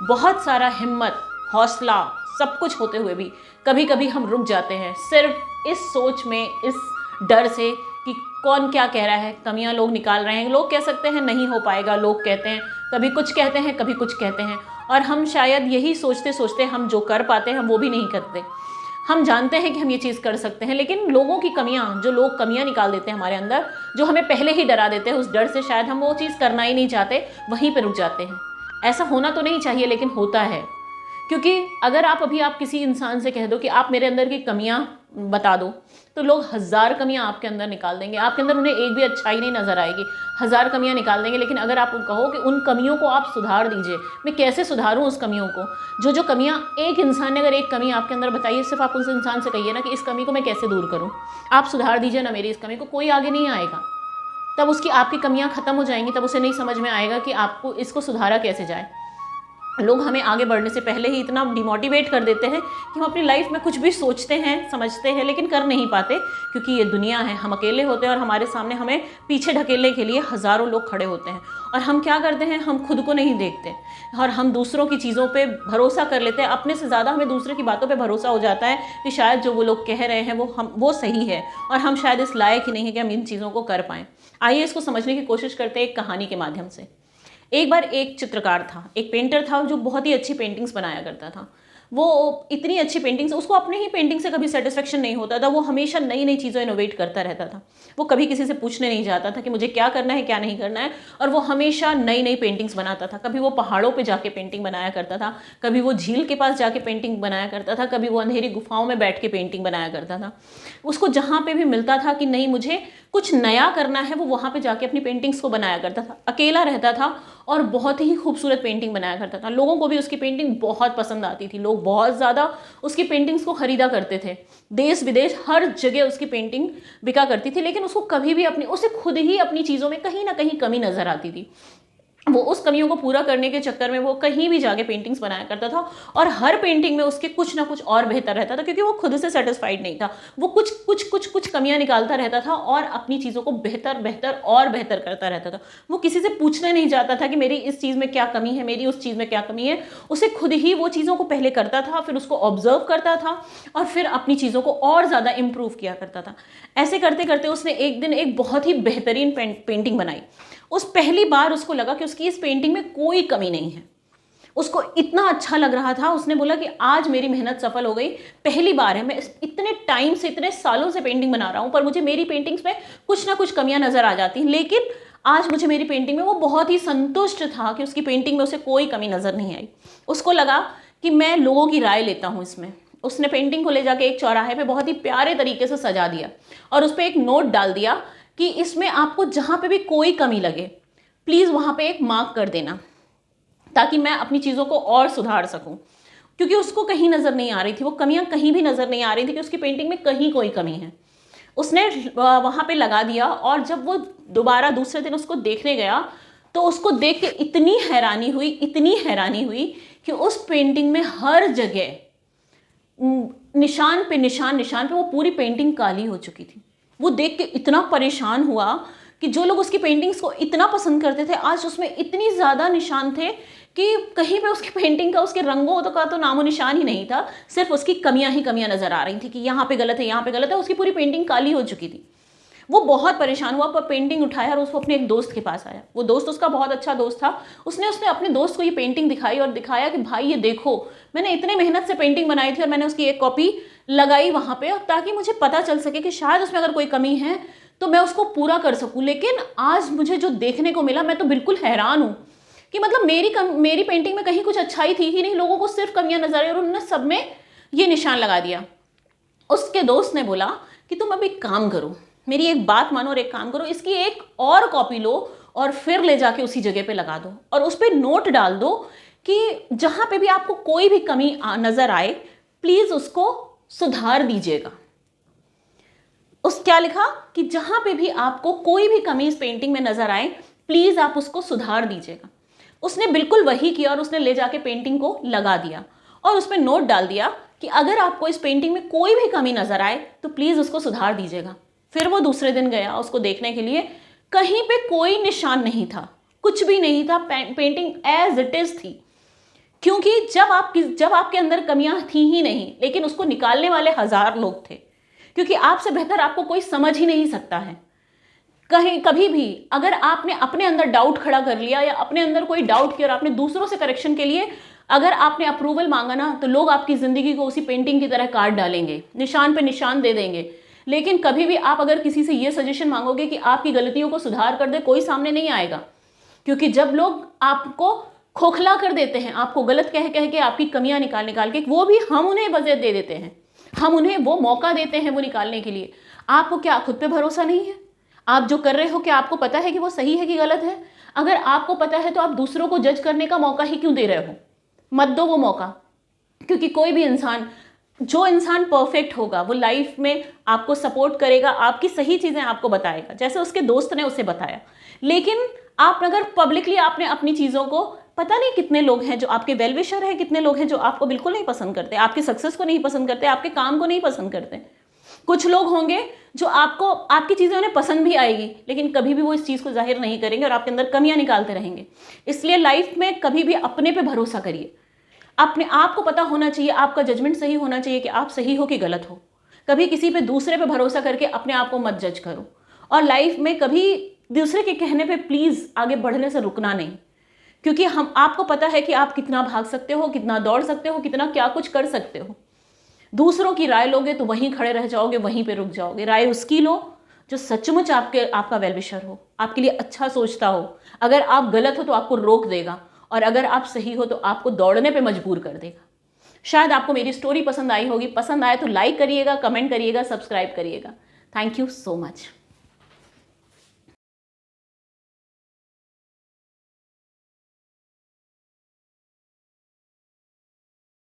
बहुत सारा हिम्मत, हौसला, सब कुछ होते हुए भी कभी कभी हम रुक जाते हैं सिर्फ इस सोच में, इस डर से कि कौन क्या कह रहा है, कमियां लोग निकाल रहे हैं, लोग कह सकते हैं नहीं हो पाएगा, लोग कहते हैं, कभी कुछ कहते हैं, कभी कुछ कहते हैं, और हम शायद यही सोचते सोचते हम जो कर पाते हैं हम वो भी नहीं करते। हम जानते हैं कि हम ये चीज़ कर सकते हैं, लेकिन लोगों की कमियां, जो लोग कमियां निकाल देते हैं हमारे अंदर, जो हमें पहले ही डरा देते हैं, उस डर से शायद हम वो चीज़ करना ही नहीं चाहते, वहीं पर रुक जाते हैं। ऐसा होना तो नहीं चाहिए लेकिन होता है। क्योंकि अगर आप किसी इंसान से कह दो कि आप मेरे अंदर की कमियां बता दो, तो लोग 1000 कमियां आपके अंदर निकाल देंगे, आपके अंदर उन्हें एक भी अच्छाई नहीं नजर आएगी, 1000 कमियां निकाल देंगे। लेकिन अगर आप कहो कि उन कमियों को आप सुधार दीजिए, मैं कैसे सुधारूं उस कमियों को, जो कमियां एक इंसान ने, अगर एक कमी आपके अंदर बताई है, सिर्फ आप उस इंसान से कहिए ना कि इस कमी को मैं कैसे दूर करूं, आप सुधार दीजिए ना मेरी इस कमी को, कोई आगे नहीं आएगा। तब उसकी आपकी कमियां खत्म हो जाएंगी, तब उसे नहीं समझ में आएगा कि आपको इसको सुधारा कैसे जाए। लोग हमें आगे बढ़ने से पहले ही इतना डिमोटिवेट कर देते हैं कि हम अपनी लाइफ में कुछ भी सोचते हैं, समझते हैं, लेकिन कर नहीं पाते, क्योंकि ये दुनिया है, हम अकेले होते हैं और हमारे सामने हमें पीछे ढकेलने के लिए हज़ारों लोग खड़े होते हैं। और हम क्या करते हैं, हम खुद को नहीं देखते और हम दूसरों की चीज़ों पे भरोसा कर लेते हैं। अपने से ज़्यादा हमें दूसरे की बातों पे भरोसा हो जाता है कि शायद जो वो लोग कह रहे हैं वो सही है, और हम शायद इस लायक ही नहीं है कि हम इन चीज़ों को कर पाएँ। आइए इसको समझने की कोशिश करते हैं एक कहानी के माध्यम से। एक बार एक चित्रकार था, एक पेंटर था, जो बहुत ही अच्छी पेंटिंग्स बनाया करता था। वो इतनी अच्छी पेंटिंग्स, उसको अपने ही पेंटिंग से कभी सेटिस्फेक्शन नहीं होता था, वो हमेशा नई नई चीज़ें इनोवेट करता रहता था। वो कभी किसी से पूछने नहीं जाता था कि मुझे क्या करना है क्या नहीं करना है, और वो हमेशा नई नई पेंटिंग्स बनाता था। कभी वो पहाड़ों पे जाके पेंटिंग बनाया करता था, कभी वो झील के पास जाके पेंटिंग बनाया करता था, कभी वो अंधेरी गुफाओं में बैठ के पेंटिंग बनाया करता था। उसको जहाँ पे भी मिलता था कि नहीं मुझे कुछ नया करना है, वो वहाँ पे जाके अपनी पेंटिंग्स को बनाया करता था। अकेला रहता था और बहुत ही खूबसूरत पेंटिंग बनाया करता था। लोगों को भी उसकी पेंटिंग बहुत पसंद आती थी, लोग बहुत ज़्यादा उसकी पेंटिंग्स को खरीदा करते थे। देश विदेश हर जगह उसकी पेंटिंग बिका करती थी, लेकिन उसको कभी भी उसे खुद ही अपनी चीज़ों में कहीं ना कहीं कमी नजर आती थी। वो उस कमियों को पूरा करने के चक्कर में वो कहीं भी जाके पेंटिंग्स बनाया करता था, और हर पेंटिंग में उसके कुछ ना कुछ और बेहतर रहता था, क्योंकि वो खुद से सेटिस्फाइड नहीं था। वो कुछ कमियां निकालता रहता था और अपनी चीज़ों को बेहतर बेहतर और बेहतर करता रहता था। वो किसी से पूछने नहीं जाता था कि मेरी इस चीज़ में क्या कमी है, मेरी उस चीज़ में क्या कमी है। उसे खुद ही वो चीज़ों को पहले करता था, फिर उसको ऑब्जर्व करता था, और फिर अपनी चीज़ों को और ज़्यादा इम्प्रूव किया करता था। ऐसे करते करते उसने एक दिन एक बहुत ही बेहतरीन पेंटिंग बनाई। उस पहली बार उसको लगा कि उसकी इस पेंटिंग में कोई कमी नहीं है। उसको इतना अच्छा लग रहा था, उसने बोला कि आज मेरी मेहनत सफल हो गई। पहली बार है, मैं इतने टाइम से, इतने सालों से पेंटिंग बना रहा हूँ, पर मुझे मेरी पेंटिंग्स में कुछ ना कुछ कमियां नजर आ जाती हैं, लेकिन आज मुझे मेरी पेंटिंग में, वो बहुत ही संतुष्ट था कि उसकी पेंटिंग में उसे कोई कमी नजर नहीं आई। उसको लगा कि मैं लोगों की राय लेता हूँ इसमें। उसने पेंटिंग को ले जाके एक चौराहे पे बहुत ही प्यारे तरीके से सजा दिया, और उस पर एक नोट डाल दिया कि इसमें आपको जहाँ पे भी कोई कमी लगे, प्लीज़ वहाँ पे एक मार्क कर देना, ताकि मैं अपनी चीज़ों को और सुधार सकूं। क्योंकि उसको कहीं नज़र नहीं आ रही थी, वो कमियां कहीं भी नज़र नहीं आ रही थी कि उसकी पेंटिंग में कहीं कोई कमी है। उसने वहाँ पे लगा दिया, और जब वो दोबारा दूसरे दिन उसको देखने गया, तो उसको देख के इतनी हैरानी हुई, इतनी हैरानी हुई कि उस पेंटिंग में हर जगह निशान पे निशान, निशान पे वो पूरी पेंटिंग काली हो चुकी थी। वो देख के इतना परेशान हुआ कि जो लोग उसकी पेंटिंग्स को इतना पसंद करते थे, आज उसमें इतनी ज़्यादा निशान थे कि कहीं पे उसकी पेंटिंग का, उसके रंगों का तो नामो निशान ही नहीं था। सिर्फ उसकी कमियां ही कमियां नजर आ रही थी कि यहाँ पे गलत है, यहाँ पे गलत है। उसकी पूरी पेंटिंग काली हो चुकी थी। वो बहुत परेशान हुआ, पर पेंटिंग उठाया और उसको अपने एक दोस्त के पास आया। वो दोस्त उसका बहुत अच्छा दोस्त था। उसने अपने दोस्त को ये पेंटिंग दिखाई और दिखाया कि भाई ये देखो, मैंने इतने मेहनत से पेंटिंग बनाई थी और मैंने उसकी एक कॉपी लगाई वहाँ पे, और ताकि मुझे पता चल सके कि शायद उसमें अगर कोई कमी है तो मैं उसको पूरा कर सकूं। लेकिन आज मुझे जो देखने को मिला, मैं तो बिल्कुल हैरान हूँ कि मतलब मेरी पेंटिंग में कहीं कुछ अच्छाई थी ही नहीं, लोगों को सिर्फ कमियां नजर आई और उन्होंने सब में ये निशान लगा दिया। उसके दोस्त ने बोला कि तुम अब एक काम करो, मेरी एक बात मानो और एक काम करो, इसकी एक और कॉपी लो और फिर ले जाके उसी जगह पे लगा दो, और उस पर नोट डाल दो कि जहां पे भी आपको कोई भी कमी नजर आए, प्लीज उसको सुधार दीजिएगा। उस क्या लिखा कि जहां पे भी आपको कोई भी कमी इस पेंटिंग में नजर आए, प्लीज आप उसको सुधार दीजिएगा। उसने बिल्कुल वही किया, और उसने ले जाके पेंटिंग को लगा दिया और उसमें नोट डाल दिया कि अगर आपको इस पेंटिंग में कोई भी कमी नजर आए तो प्लीज उसको सुधार दीजिएगा। फिर वो दूसरे दिन गया उसको देखने के लिए, कहीं पे कोई निशान नहीं था, कुछ भी नहीं था, पेंटिंग एज इट इज थी। क्योंकि जब आपके अंदर कमियां थी ही नहीं, लेकिन उसको निकालने वाले 1000 लोग थे, क्योंकि आपसे बेहतर आपको कोई समझ ही नहीं सकता है। कहीं कभी भी अगर आपने अपने अंदर डाउट खड़ा कर लिया या अपने अंदर कोई डाउट किया और आपने दूसरों से करेक्शन के लिए अगर आपने अप्रूवल मांगा ना, तो लोग आपकी ज़िंदगी को उसी पेंटिंग की तरह काट डालेंगे, निशान पे निशान दे देंगे। लेकिन कभी भी आप अगर किसी से ये सजेशन मांगोगे कि आपकी गलतियों को सुधार कर दे, कोई सामने नहीं आएगा। क्योंकि जब लोग आपको खोखला कर देते हैं, आपको गलत कह कह के आपकी कमियां निकाल निकाल के, वो भी हम उन्हें वजह दे देते हैं, हम उन्हें वो मौका देते हैं वो निकालने के लिए। आपको क्या खुद पे भरोसा नहीं है? आप जो कर रहे हो क्या आपको पता है कि वो सही है कि गलत है? अगर आपको पता है तो आप दूसरों को जज करने का मौका ही क्यों दे रहे हो? मत दो वो मौका। क्योंकि कोई भी इंसान, जो इंसान परफेक्ट होगा वो लाइफ में आपको सपोर्ट करेगा, आपकी सही चीज़ें आपको बताएगा, जैसे उसके दोस्त ने उसे बताया। लेकिन आप अगर पब्लिकली आपने अपनी चीज़ों को, पता नहीं कितने लोग हैं जो आपके वेल विशर हैं, कितने लोग हैं जो आपको बिल्कुल नहीं पसंद करते, आपके सक्सेस को नहीं पसंद करते, आपके काम को नहीं पसंद करते। कुछ लोग होंगे जो आपको, आपकी चीज़ें उन्हें पसंद भी आएगी, लेकिन कभी भी वो इस चीज़ को जाहिर नहीं करेंगे और आपके अंदर कमियां निकालते रहेंगे। इसलिए लाइफ में कभी भी अपने पे भरोसा करिए। अपने आप को पता होना चाहिए, आपका जजमेंट सही होना चाहिए कि आप सही हो कि गलत हो। कभी किसी पे दूसरे पे भरोसा करके अपने आप को मत जज करो। और लाइफ में कभी दूसरे के कहने पे प्लीज़ आगे बढ़ने से रुकना नहीं, क्योंकि आपको पता है कि आप कितना भाग सकते हो, कितना दौड़ सकते हो, कितना क्या कुछ कर सकते हो। दूसरों की राय लोगे तो वहीं खड़े रह जाओगे, वहीं पे रुक जाओगे। राय उसकी लो जो सचमुच आपका वेलविशर हो, आपके लिए अच्छा सोचता हो। अगर आप गलत हो तो आपको रोक देगा, और अगर आप सही हो तो आपको दौड़ने पे मजबूर कर देगा। शायद आपको मेरी स्टोरी पसंद आई होगी। पसंद आए तो लाइक करिएगा, कमेंट करिएगा, सब्सक्राइब करिएगा। Thank you so much.